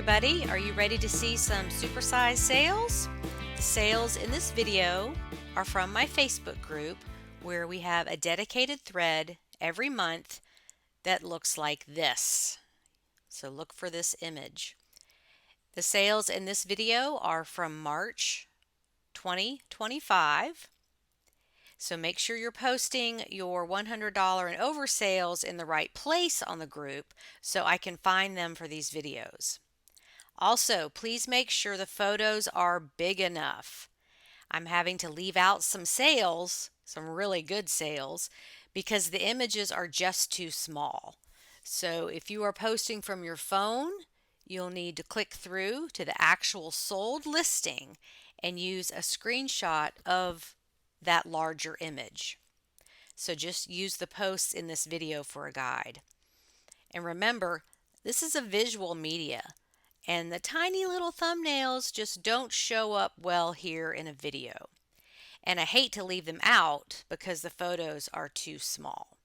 everybody. Are you ready to see some supersize sales? The sales in this video are from my Facebook group where we have a dedicated thread every month that looks like this. So look for this image. The sales in this video are from March 2025. So make sure you're posting your $100 and over sales in the right place on the group so I can find them for these videos. Also, please make sure the photos are big enough. I'm having to leave out some sales, some really good sales, because the images are just too small. So if you are posting from your phone, you'll need to click through to the actual sold listing and use a screenshot of that larger image. So just use the posts in this video for a guide. And remember, this is a visual media, and the tiny little thumbnails just don't show up well here in a video. And I hate to leave them out because the photos are too small.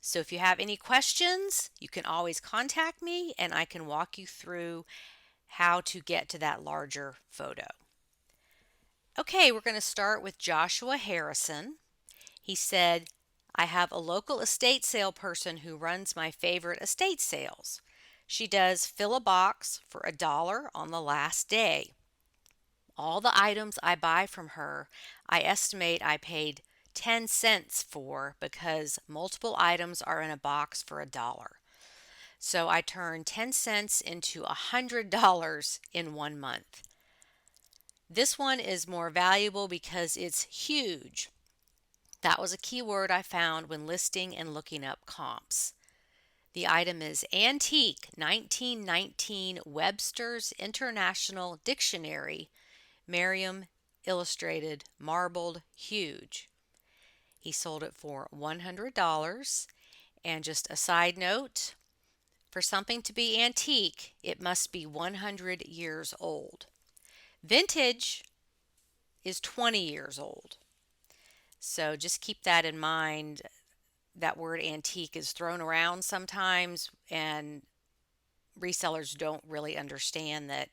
So if you have any questions, you can always contact me and I can walk you through how to get to that larger photo. Okay, we're going to start with Joshua Harrison. He said, I have a local estate sale person who runs my favorite estate sales. She does fill a box for $1 on the last day. All the items I buy from her, I estimate I paid 10 cents for because multiple items are in a box for $1. So I turn 10 cents into $100 in 1 month. This one is more valuable because it's huge. That was a keyword I found when listing and looking up comps. The item is Antique 1919 Webster's International Dictionary, Merriam Illustrated, marbled, huge. He sold it for $100. And just a side note, for something to be antique, it must be 100 years old. Vintage is 20 years old. So just keep that in mind. That word antique is thrown around sometimes, and resellers don't really understand that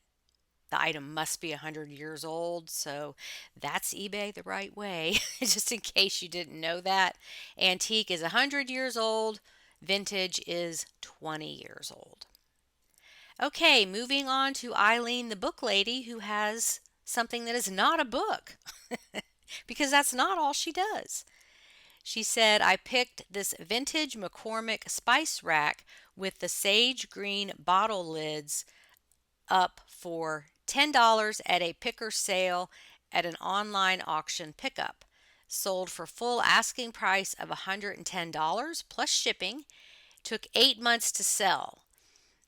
the item must be 100 years old. So that's eBay the right way. Just in case you didn't know that. Antique is 100 years old. Vintage is 20 years old. Okay, moving on to Eileen, the book lady, who has something that is not a book because that's not all she does. She said, I picked this vintage McCormick spice rack with the sage green bottle lids up for $10 at a picker sale at an online auction pickup. Sold for full asking price of $110 plus shipping. Took 8 months to sell.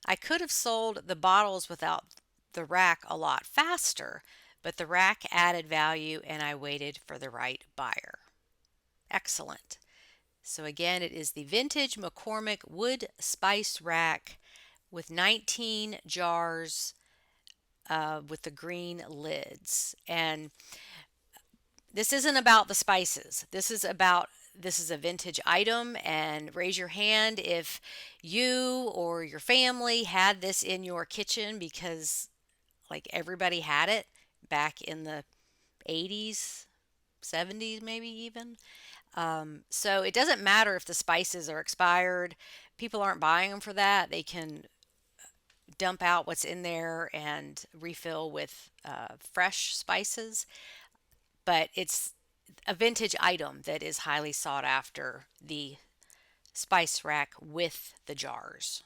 I could have sold the bottles without the rack a lot faster, but the rack added value and I waited for the right buyer. Excellent. So again, it is the vintage McCormick wood spice rack with 19 jars with the green lids. And this isn't about the spices. This is a vintage item, and raise your hand if you or your family had this in your kitchen because like everybody had it back in the 80s, 70s maybe even. So it doesn't matter if the spices are expired. People aren't buying them for that. They can dump out what's in there and refill with fresh spices. But it's a vintage item that is highly sought after, the spice rack with the jars.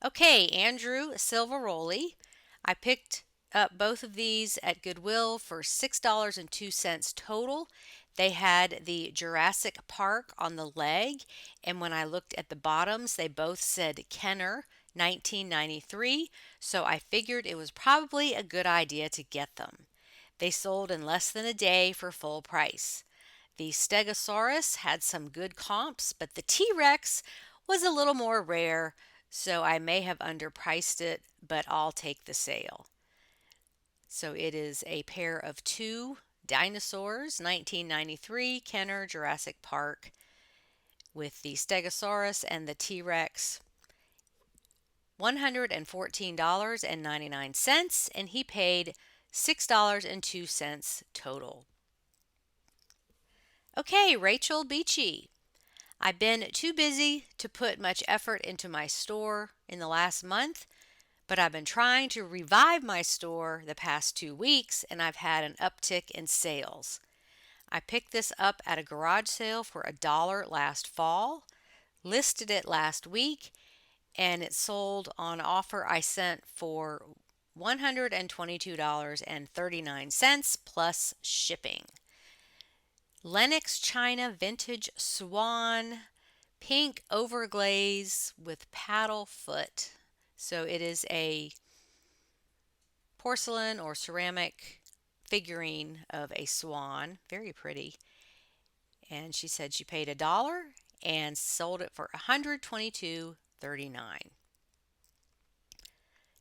Okay, Andrew Silveroli. I picked up both of these at Goodwill for $6.02 total. They had the Jurassic Park on the leg, and when I looked at the bottoms, they both said Kenner 1993, so I figured it was probably a good idea to get them. They sold in less than a day for full price. The Stegosaurus had some good comps, but the T-Rex was a little more rare, so I may have underpriced it, but I'll take the sale. So it is a pair of two dinosaurs, 1993, Kenner Jurassic Park, with the Stegosaurus and the T-Rex. $114.99, and he paid $6.02 total. Okay, Rachel Beachy. I've been too busy to put much effort into my store in the last month, but I've been trying to revive my store the past 2 weeks, and I've had an uptick in sales. I picked this up at a garage sale for $1 last fall, listed it last week, and it sold on offer I sent for $122.39 plus shipping. Lenox China Vintage Swan Pink Overglaze with paddle foot. So it is a porcelain or ceramic figurine of a swan. Very pretty. And she said she paid $1 and sold it for $122.39.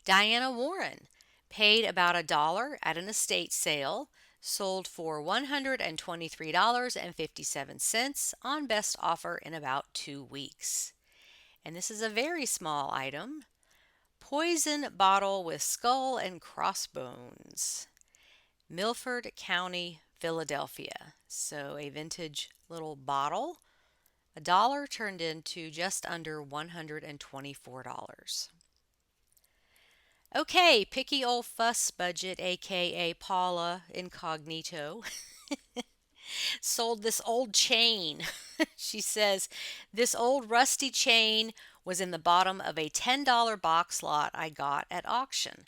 Diana Warren paid about $1 at an estate sale, sold for $123.57 on best offer in about 2 weeks. And this is a very small item. Poison bottle with skull and crossbones. Milford County, Philadelphia. So a vintage little bottle. $1 turned into just under $124. Okay, Picky Old Fuss Budget, aka Paula Incognito, sold this old chain. She says, this old rusty chain was in the bottom of a $10 box lot I got at auction.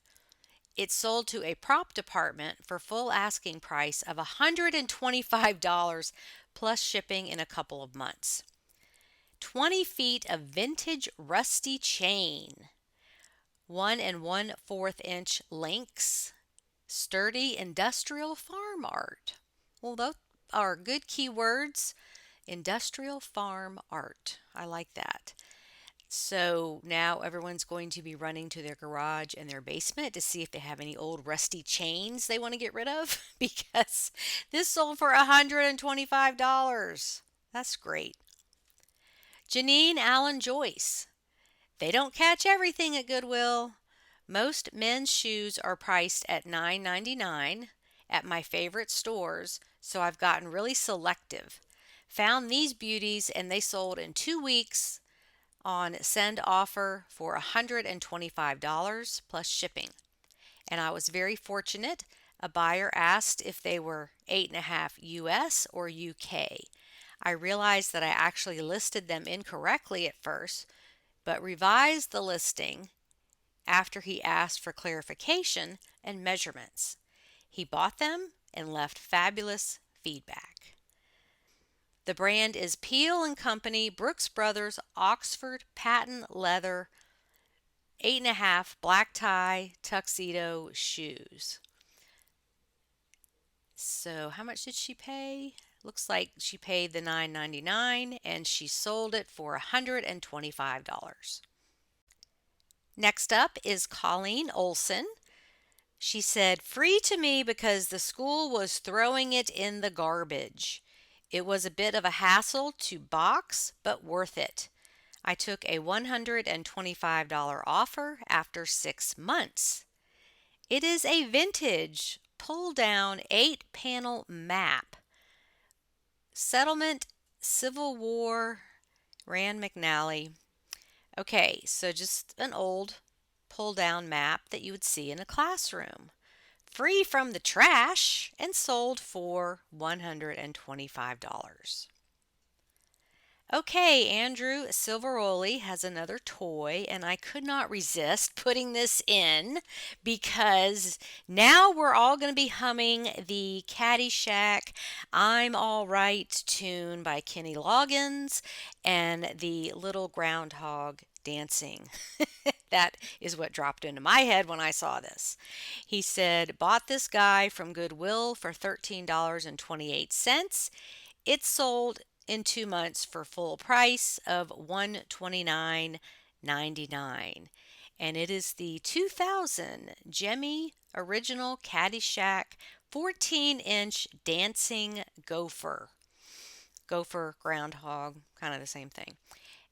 It sold to a prop department for full asking price of $125 plus shipping in a couple of months. 20 feet of vintage rusty chain. 1 1/4 inch links. Sturdy industrial farm art. Well, those are good keywords. Industrial farm art. I like that. So now everyone's going to be running to their garage and their basement to see if they have any old rusty chains they want to get rid of because this sold for $125. That's great. Janine Allen Joyce. They don't catch everything at Goodwill. Most men's shoes are priced at $9.99 at my favorite stores, so I've gotten really selective. Found these beauties and they sold in 2 weeks on send offer for $125 plus shipping. And I was very fortunate. A buyer asked if they were 8.5 US or UK. I realized that I actually listed them incorrectly at first, but revised the listing after he asked for clarification and measurements. He bought them and left fabulous feedback. The brand is Peel & Company Brooks Brothers Oxford Patent Leather 8.5 black tie tuxedo shoes. So how much did she pay? Looks like she paid the $9.99 and she sold it for $125. Next up is Colleen Olson. She said, free to me because the school was throwing it in the garbage. It was a bit of a hassle to box, but worth it. I took a $125 offer after 6 months. It is a vintage pull-down 8-panel map. Settlement, Civil War, Rand McNally. Okay, so just an old pull-down map that you would see in a classroom. Free from the trash and sold for $125. Okay, Andrew Silveroli has another toy, and I could not resist putting this in because now we're all going to be humming the Caddyshack I'm All Right tune by Kenny Loggins and the little groundhog dancing. That is what dropped into my head when I saw this. He said, bought this guy from Goodwill for $13.28. It sold in 2 months for full price of $129.99. And it is the 2000 Jemmy Original Caddyshack 14-inch dancing gopher. Gopher, groundhog, kind of the same thing.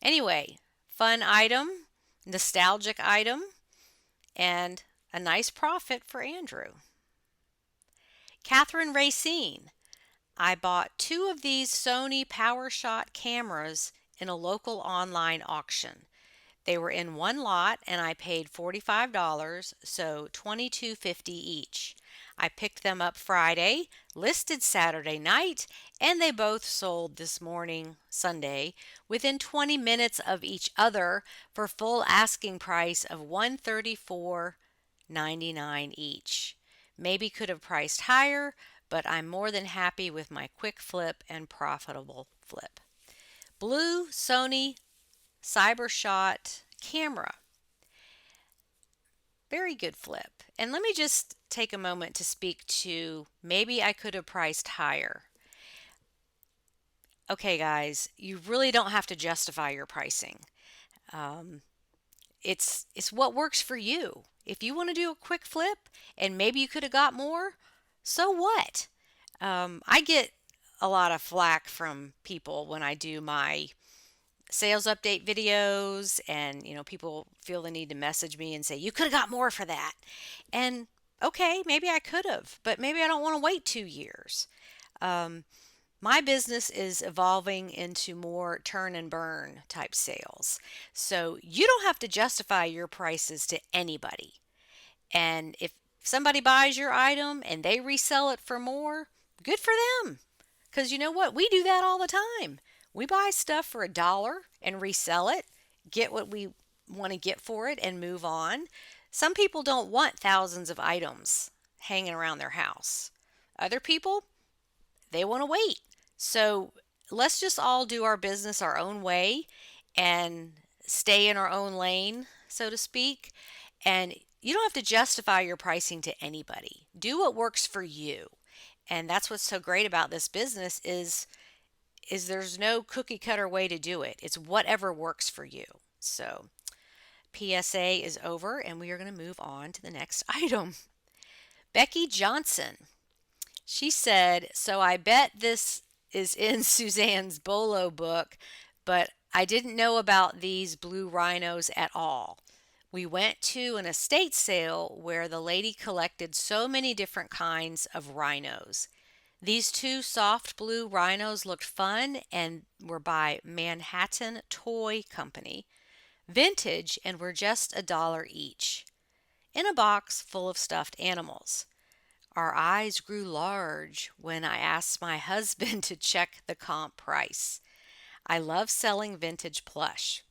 Anyway, fun item. nostalgic item, and a nice profit for Andrew. Catherine Racine. I bought two of these Sony PowerShot cameras in a local online auction. They were in one lot and I paid $45, so $22.50 each. I picked them up Friday, listed Saturday night, and they both sold this morning, Sunday, within 20 minutes of each other for full asking price of $134.99 each. Maybe could have priced higher, but I'm more than happy with my quick flip and profitable flip. Blue Sony CyberShot camera. Very good flip. And let me just take a moment to speak to maybe I could have priced higher. Okay, guys, you really don't have to justify your pricing. Um, it's what works for you. If you want to do a quick flip and maybe you could have got more, so what? I get a lot of flack from people when I do my sales update videos, and people feel the need to message me and say you could have got more for that. And okay, maybe I could have, but maybe I don't want to wait 2 years. um, my business is evolving into more turn and burn type sales, so you don't have to justify your prices to anybody. And if somebody buys your item and they resell it for more, good for them. Because you know what? We do that all the time. We buy stuff for $1 and resell it, get what we want to get for it, and move on. Some people don't want thousands of items hanging around their house. Other people, they want to wait. So let's just all do our business our own way and stay in our own lane, so to speak. And you don't have to justify your pricing to anybody. Do what works for you. And that's what's so great about this business is there's no cookie cutter way to do it. It's whatever works for you. So PSA is over and we are going to move on to the next item. Becky Johnson. She said, "So I bet this is in Suzanne's BOLO book, but I didn't know about these blue rhinos at all. We went to an estate sale where the lady collected so many different kinds of rhinos. These two soft blue rhinos looked fun and were by Manhattan Toy Company, vintage, and were just $1 each, in a box full of stuffed animals. Our eyes grew large when I asked my husband to check the comp price. I love selling vintage plush.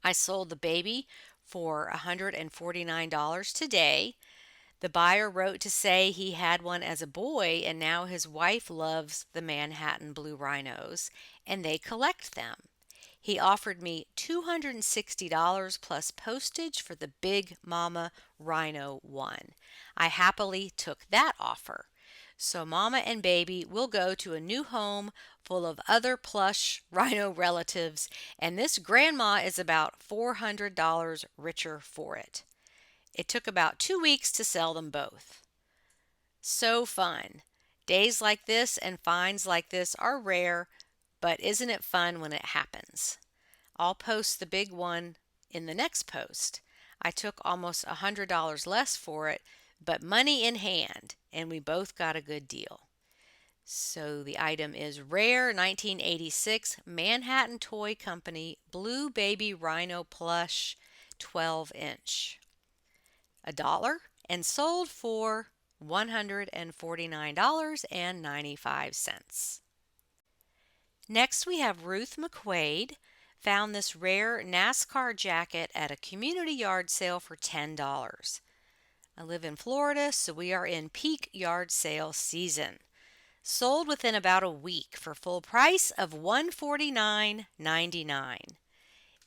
I sold the baby for $149 today. The buyer wrote to say he had one as a boy and now his wife loves the Manhattan blue rhinos and they collect them. He offered me $260 plus postage for the Big Mama Rhino one. I happily took that offer. So Mama and Baby will go to a new home full of other plush rhino relatives, and this grandma is about $400 richer for it. It took about 2 weeks to sell them both. So fun. Days like this and finds like this are rare, but isn't it fun when it happens? I'll post the big one in the next post. I took almost $100 less for it, but money in hand, and we both got a good deal." So the item is rare 1986 Manhattan Toy Company Blue Baby Rhino Plush 12-inch. $1 and sold for $149.95. Next we have Ruth McQuaid. Found this rare NASCAR jacket at a community yard sale for $10. I live in Florida, so we are in peak yard sale season. Sold within about a week for full price of $149.99.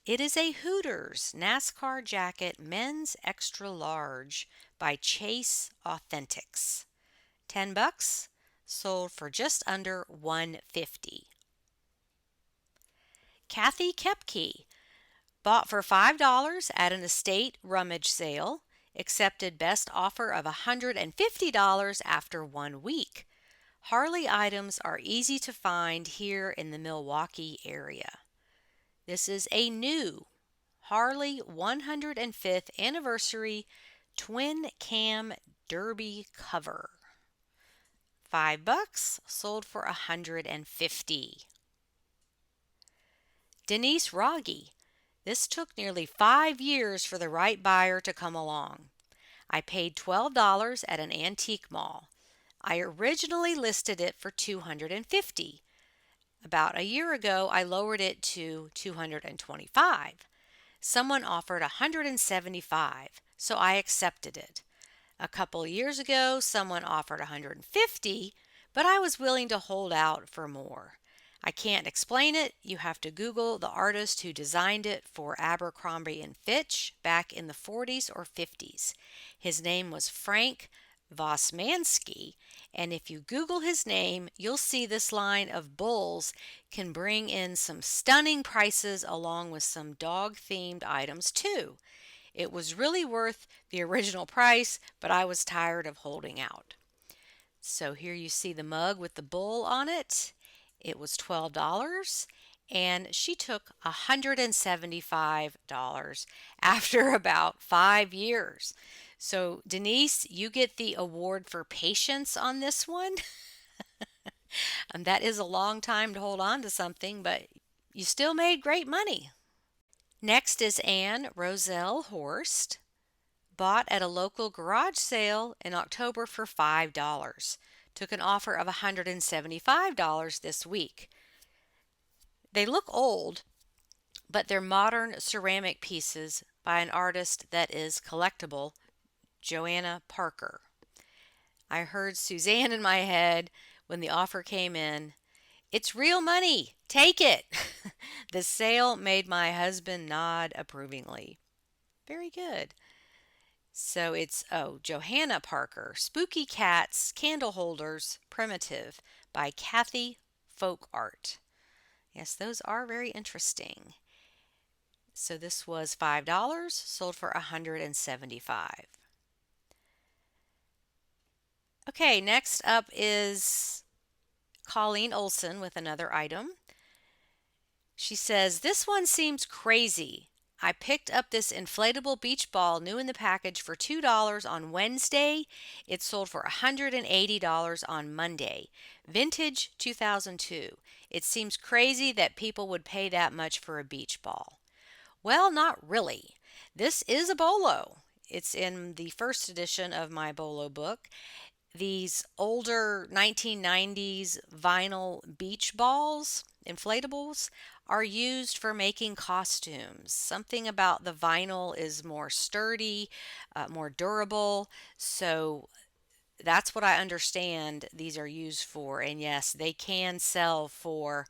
It is a Hooters NASCAR jacket men's extra large by Chase Authentics. $10, sold for just under $150. Kathy Kepke. Bought for $5 at an estate rummage sale. Accepted best offer of $150 after 1 week. Harley items are easy to find here in the Milwaukee area. This is a new Harley 105th Anniversary Twin Cam Derby cover. $5, sold for $150. Denise Rogge. This took nearly 5 years for the right buyer to come along. I paid $12 at an antique mall. I originally listed it for $250. About a year ago, I lowered it to $225. Someone offered $175, so I accepted it. A couple years ago, someone offered $150, but I was willing to hold out for more. I can't explain it. You have to Google the artist who designed it for Abercrombie and Fitch back in the 40s or 50s. His name was Frank Vosmansky, and if you Google his name, you'll see this line of bulls can bring in some stunning prices along with some dog-themed items too. It was really worth the original price, but I was tired of holding out. So here you see the mug with the bull on it. It was $12, and she took $175 after about 5 years. So Denise, you get the award for patience on this one. And that is a long time to hold on to something, but you still made great money. Next is Anne Roselle Horst. Bought at a local garage sale in October for $5. Took an offer of $175 this week. They look old, but they're modern ceramic pieces by an artist that is collectible, Joanna Parker. I heard Suzanne in my head when the offer came in. It's real money. Take it. The sale made my husband nod approvingly. Very good. So it's, Johanna Parker, Spooky Cats, Candle Holders, Primitive by Kathy Folk Art. Yes, those are very interesting. So this was $5, sold for $175. Okay, next up is Colleen Olson with another item. She says, this one seems crazy. I picked up this inflatable beach ball new in the package for $2 on Wednesday. It sold for $180 on Monday. Vintage 2002. It seems crazy that people would pay that much for a beach ball. Well, not really. This is a BOLO. It's in the first edition of my BOLO book. These older 1990s vinyl beach balls, inflatables, are used for making costumes. Something about the vinyl is more sturdy, more durable. So that's what I understand these are used for. And yes, they can sell for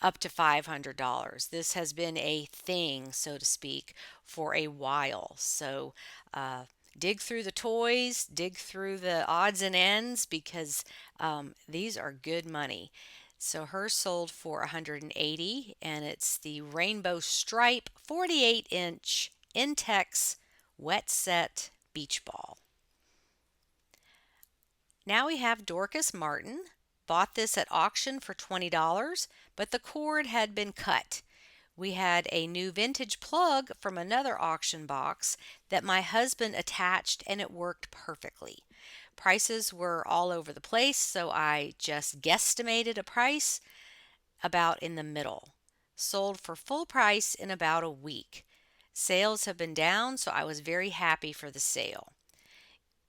up to $500. This has been a thing, so to speak, for a while. So dig through the toys, dig through the odds and ends because these are good money. So hers sold for $180, and it's the Rainbow Stripe 48-inch Intex wet set beach ball. Now we have Dorcas Martin. Bought this at auction for $20, but the cord had been cut. We had a new vintage plug from another auction box that my husband attached, and it worked perfectly. Prices were all over the place, so I just guesstimated a price about in the middle. Sold for full price in about a week. Sales have been down, so I was very happy for the sale.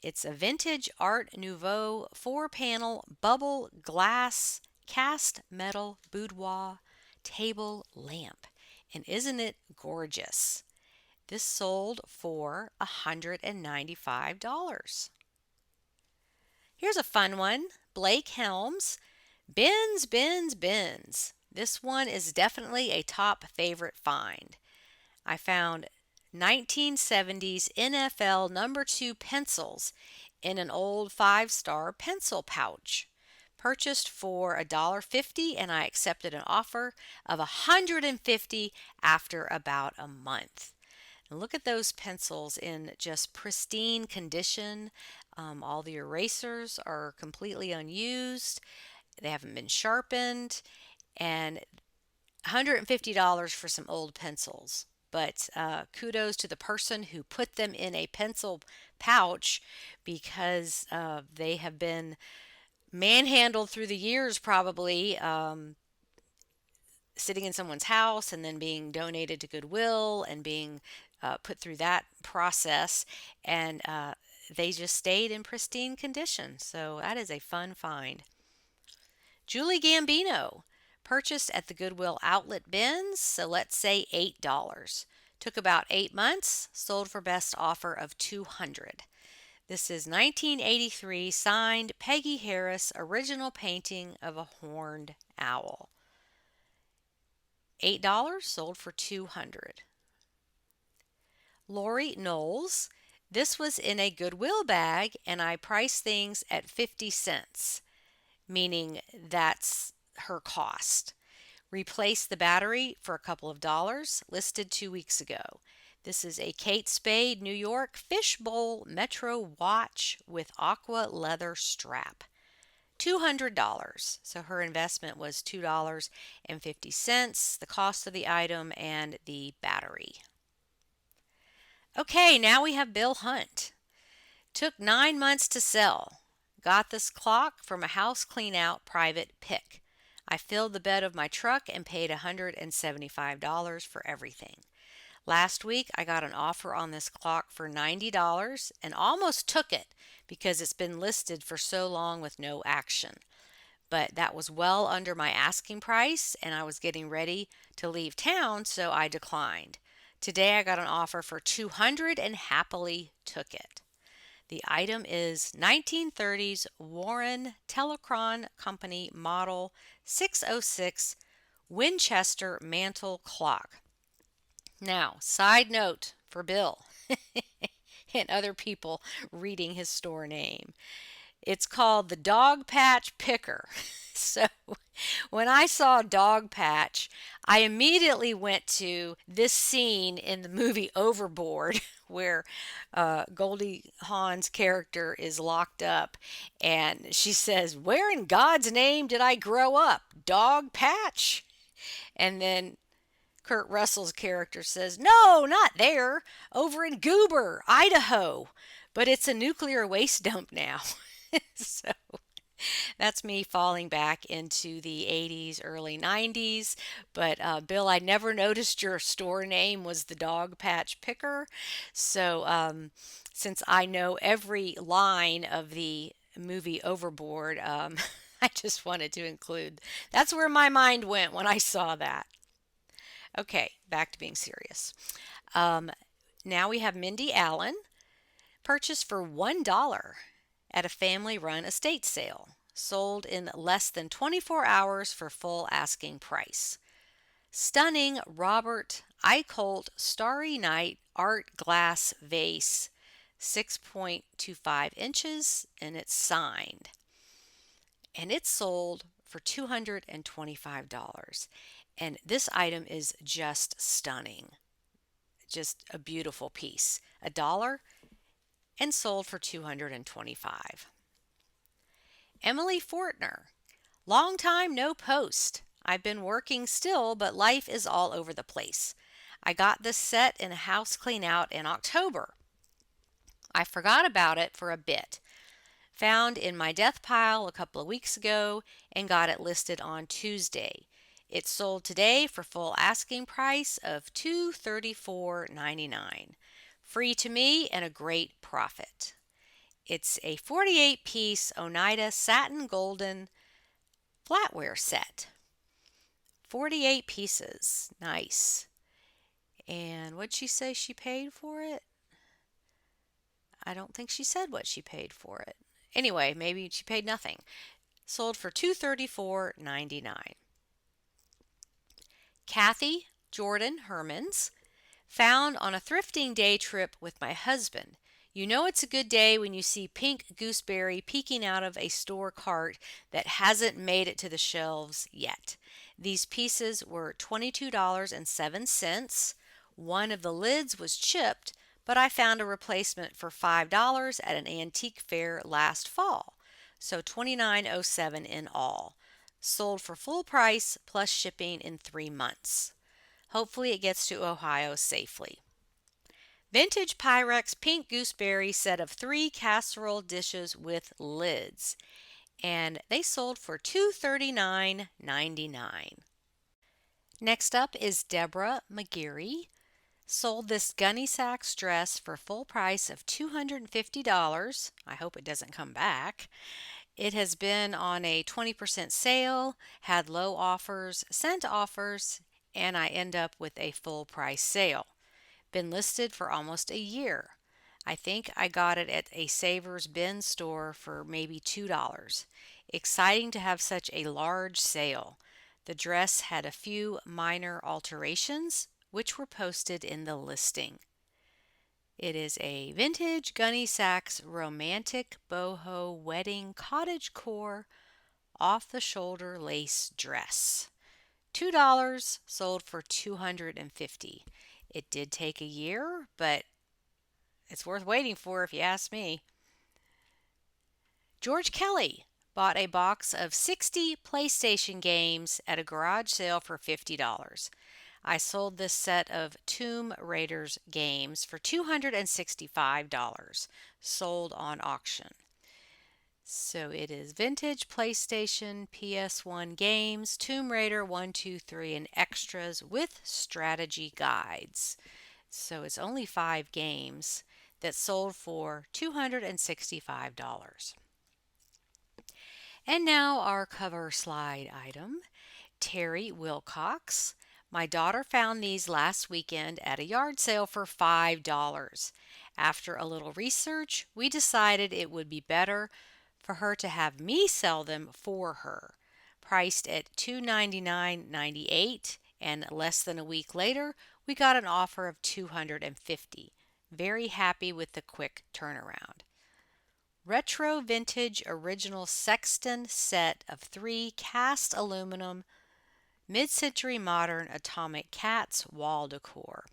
It's a vintage Art Nouveau 4-panel bubble glass cast metal boudoir table lamp. And isn't it gorgeous? This sold for $195. Here's a fun one. Blake Helms. Bins, bins, bins. This one is definitely a top favorite find. I found 1970s NFL number 2 pencils in an old 5-star pencil pouch. Purchased for $1.50, and I accepted an offer of $150 after about a month. And look at those pencils in just pristine condition. All the erasers are completely unused. They haven't been sharpened, and $150 for some old pencils. but kudos to the person who put them in a pencil pouch because they have been manhandled through the years, probably sitting in someone's house and then being donated to Goodwill and being put through that process. And they just stayed in pristine condition. So that is a fun find. Julie Gambino, purchased at the Goodwill outlet bins, so let's say $8. Took about 8 months, sold for best offer of $200. This is 1983 signed Peggy Harris original painting of a horned owl. $8 sold for $200. Lori Knowles, this was in a Goodwill bag and I priced things at 50 cents, meaning that's her cost. Replaced the battery for a couple of dollars, listed 2 weeks ago. This is a Kate Spade, New York fishbowl Metro watch with aqua leather strap. $200. So her investment was $2.50, the cost of the item and the battery. Okay, now we have Bill Hunt. Took 9 months to sell. Got this clock from a house clean out private pick. I filled the bed of my truck and paid $175 for everything. Last week I got an offer on this clock for $90 and almost took it because it's been listed for so long with no action. But that was well under my asking price and I was getting ready to leave town, so I declined. Today I got an offer for $200 and happily took it. The item is 1930s Warren Telechron Company Model 606 Winchester Mantle Clock. Now, side note for Bill and other people reading his store name. It's called the Dog Patch Picker. So when I saw Dog Patch, I immediately went to this scene in the movie Overboard where Goldie Hawn's character is locked up and she says, "Where in God's name did I grow up? Dog Patch?" And then Kurt Russell's character says, "No, not there. Over in Goober, Idaho. But it's a nuclear waste dump now." So that's me falling back into the 80s, early 90s. But Bill, I never noticed your store name was the Dog Patch Picker. So since I know every line of the movie Overboard, I just wanted to include that's where my mind went when I saw that. Okay, back to being serious. Now we have Mindy Allen, purchased for $1 at a family-run estate sale. Sold in less than 24 hours for full asking price. Stunning Robert Eichholt Starry Night art glass vase, 6.25 inches, and it's signed. And it's sold for $225. And this item is just stunning. Just a beautiful piece. $1 and sold for $225. Emily Fortner, long time no post. I've been working still, but life is all over the place. I got this set in a house clean out in October. I forgot about it for a bit. Found in my death pile a couple of weeks ago and got it listed on Tuesday. It sold today for full asking price of $234.99. Free to me and a great profit. It's a 48-piece Oneida satin golden flatware set. 48 pieces. Nice. And what'd she say she paid for it? I don't think she said what she paid for it. Anyway, maybe she paid nothing. Sold for $234.99. Kathy Jordan Hermans, found on a thrifting day trip with my husband. You know it's a good day when you see pink gooseberry peeking out of a store cart that hasn't made it to the shelves yet. These pieces were $22.07. One of the lids was chipped, but I found a replacement for $5 at an antique fair last fall. So $29.07 in all. Sold for full price plus shipping in 3 months. Hopefully it gets to Ohio safely. Vintage Pyrex pink gooseberry set of 3 casserole dishes with lids. And they sold for $239.99. Next up is Deborah McGeary. Sold this Gunny Sacks dress for full price of $250. I hope it doesn't come back. It has been on a 20% sale, had low offers, sent offers, and I end up with a full price sale. Been listed for almost a year. I think I got it at a Savers Bin store for maybe $2. Exciting to have such a large sale. The dress had a few minor alterations, which were posted in the listing. It is a vintage Gunny Sacks romantic boho wedding cottage core off-the-shoulder lace dress. $2 sold for $250. It did take a year, but it's worth waiting for if you ask me. George Kelly bought a box of 60 PlayStation games at a garage sale for $50. I sold this set of Tomb Raiders games for $265, sold on auction. So it is vintage PlayStation, PS1 games, Tomb Raider 1, 2, 3, and extras with strategy guides. So it's only 5 games that sold for $265. And now our cover slide item, Terry Wilcox. My daughter found these last weekend at a yard sale for $5. After a little research, we decided it would be better for her to have me sell them for her. Priced at $299.98, and less than a week later, we got an offer of $250. Very happy with the quick turnaround. Retro Vintage Original Sexton set of 3 cast aluminum mid-century modern atomic cats wall decor.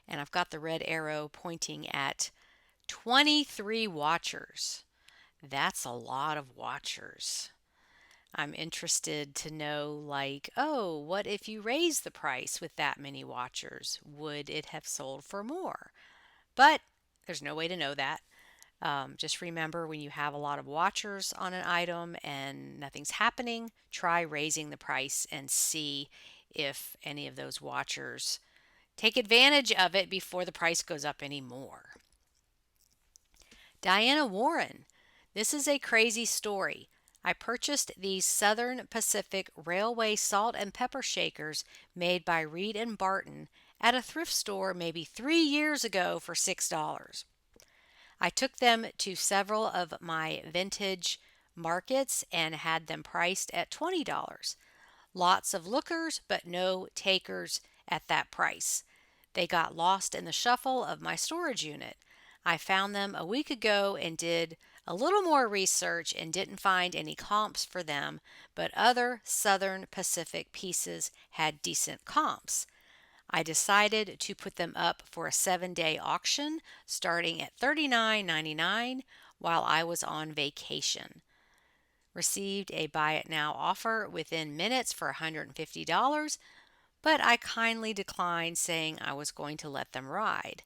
And I've got the red arrow pointing at 23 watchers. That's a lot of watchers. I'm interested to know, like, oh, what if you raise the price with that many watchers? Would it have sold for more? But there's no way to know that. Just remember, when you have a lot of watchers on an item and nothing's happening, try raising the price and see if any of those watchers take advantage of it before the price goes up any more. Diana Warren. This is a crazy story. I purchased these Southern Pacific Railway salt and pepper shakers made by Reed and Barton at a thrift store maybe 3 years ago for $6. I took them to several of my vintage markets and had them priced at $20. Lots of lookers, but no takers at that price. They got lost in the shuffle of my storage unit. I found them a week ago and did a little more research and didn't find any comps for them, but other Southern Pacific pieces had decent comps. I decided to put them up for a 7-day auction starting at $39.99 while I was on vacation. Received a buy it now offer within minutes for $150, but I kindly declined, saying I was going to let them ride.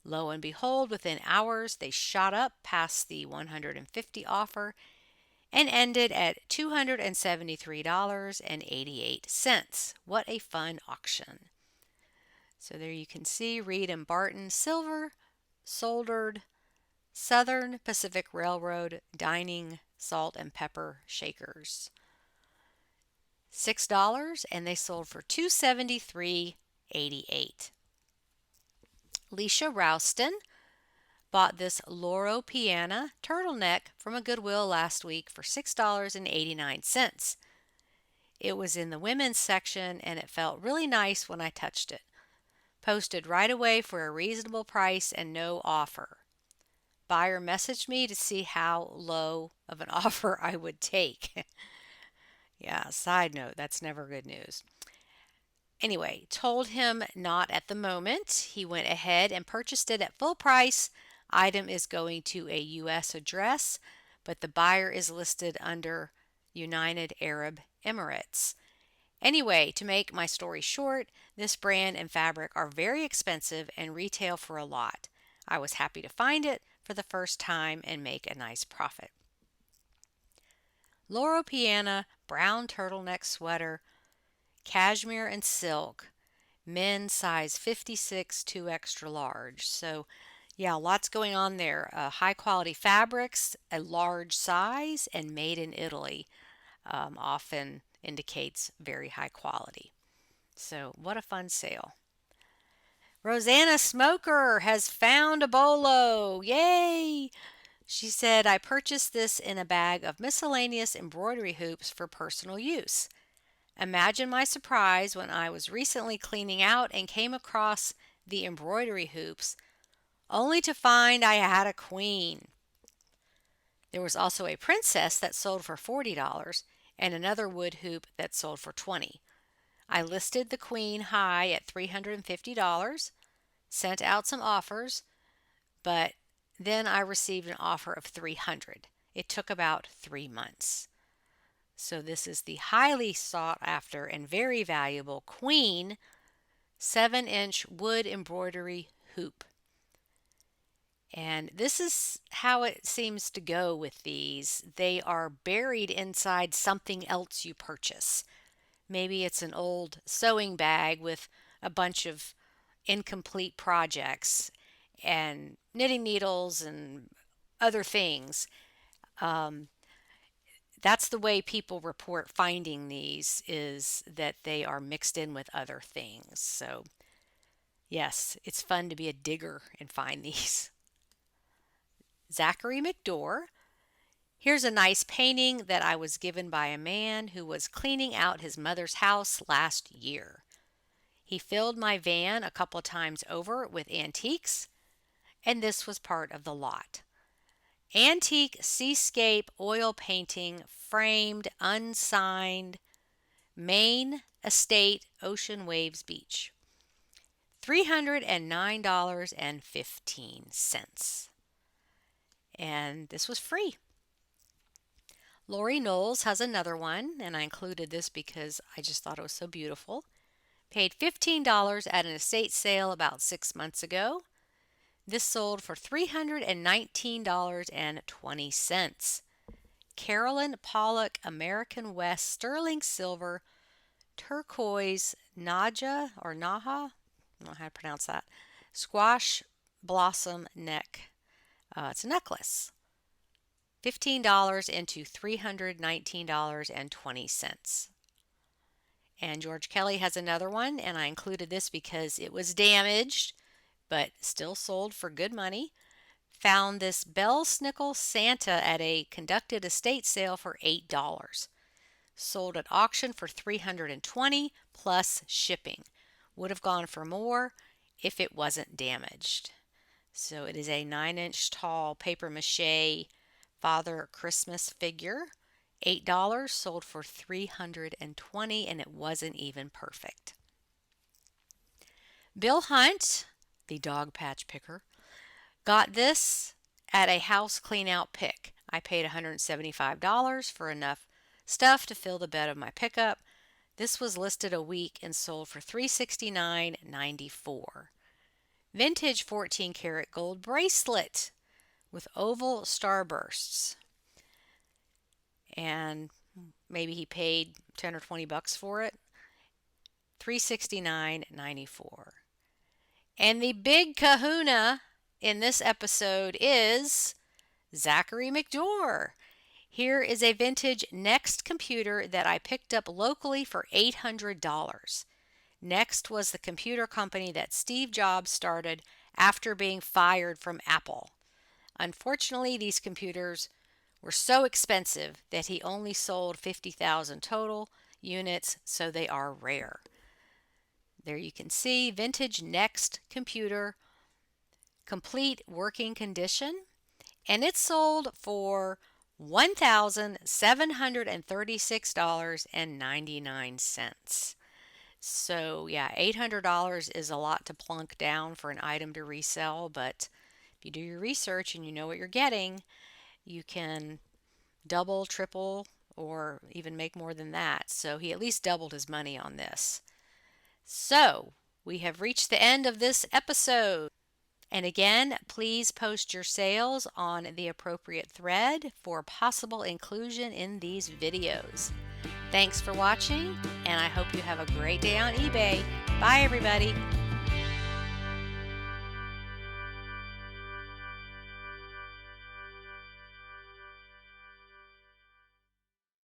Lo and behold, within hours they shot up past the $150 offer and ended at $273.88. What a fun auction. So there you can see Reed and Barton silver soldered Southern Pacific Railroad dining salt and pepper shakers. $6, and they sold for $273.88. Leisha Rouston bought this Loro Piana turtleneck from a Goodwill last week for $6.89. It was in the women's section and it felt really nice when I touched it. Posted right away for a reasonable price and no offer. Buyer messaged me to see how low of an offer I would take. Yeah, side note, that's never good news. Anyway, told him not at the moment. He went ahead and purchased it at full price. Item is going to a U.S. address, but the buyer is listed under United Arab Emirates. Anyway, to make my story short, this brand and fabric are very expensive and retail for a lot. I was happy to find it for the first time and make a nice profit. Loro Piana brown turtleneck sweater, cashmere and silk, men's size 56 to extra large. So, yeah, lots going on there. High quality fabrics, a large size, and made in Italy often indicates very high quality. So, what a fun sale. Rosanna Smoker has found a bolo. Yay! She said, I purchased this in a bag of miscellaneous embroidery hoops for personal use. Imagine my surprise when I was recently cleaning out and came across the embroidery hoops, only to find I had a queen. There was also a princess that sold for $40 and another wood hoop that sold for $20. I listed the queen high at $350, sent out some offers, but then I received an offer of $300. It took about 3 months. So this is the highly sought after and very valuable queen 7-inch wood embroidery hoop. And this is how it seems to go with these. They are buried inside something else you purchase. Maybe it's an old sewing bag with a bunch of incomplete projects and knitting needles and other things. Um, that's the way people report finding these, is that they are mixed in with other things. So, yes, it's fun to be a digger and find these. Zachary McDore. Here's a nice painting that I was given by a man who was cleaning out his mother's house last year. He filled my van a couple of times over with antiques, and this was part of the lot. Antique seascape oil painting, framed, unsigned, Maine Estate, Ocean Waves Beach. $309.15. And this was free. Lori Knowles has another one, and I included this because I just thought it was so beautiful. Paid $15 at an estate sale about 6 months ago. This sold for $319.20. Carolyn Pollock American West sterling silver turquoise Naja or Naha, I don't know how to pronounce that, squash blossom neck. It's a necklace. $15 into $319.20. And George Kelly has another one, and I included this because it was damaged, but still sold for good money. Found this Bell Snickle Santa at a conducted estate sale for $8. Sold at auction for $320 plus shipping. Would have gone for more if it wasn't damaged. So it is a 9-inch tall paper mache Father Christmas figure. $8, sold for $320, and it wasn't even perfect. Bill Hunt, the dog patch picker, got this at a house clean out pick. I paid $175 for enough stuff to fill the bed of my pickup. This was listed a week and sold for $369.94. Vintage 14 karat gold bracelet with oval starbursts. And maybe he paid 10 or 20 bucks for it. $369.94. And the big kahuna in this episode is Zachary McDore. Here is a vintage Next computer that I picked up locally for $800. Next was the computer company that Steve Jobs started after being fired from Apple. Unfortunately, these computers were so expensive that he only sold 50,000 total units, so they are rare. There you can see vintage Next computer, complete working condition, and it sold for $1,736.99. So yeah, $800 is a lot to plunk down for an item to resell, but if you do your research and you know what you're getting, you can double, triple, or even make more than that. So he at least doubled his money on this. So we have reached the end of this episode. And again, please post your sales on the appropriate thread for possible inclusion in these videos. Thanks for watching, and I hope you have a great day on eBay. Bye, everybody.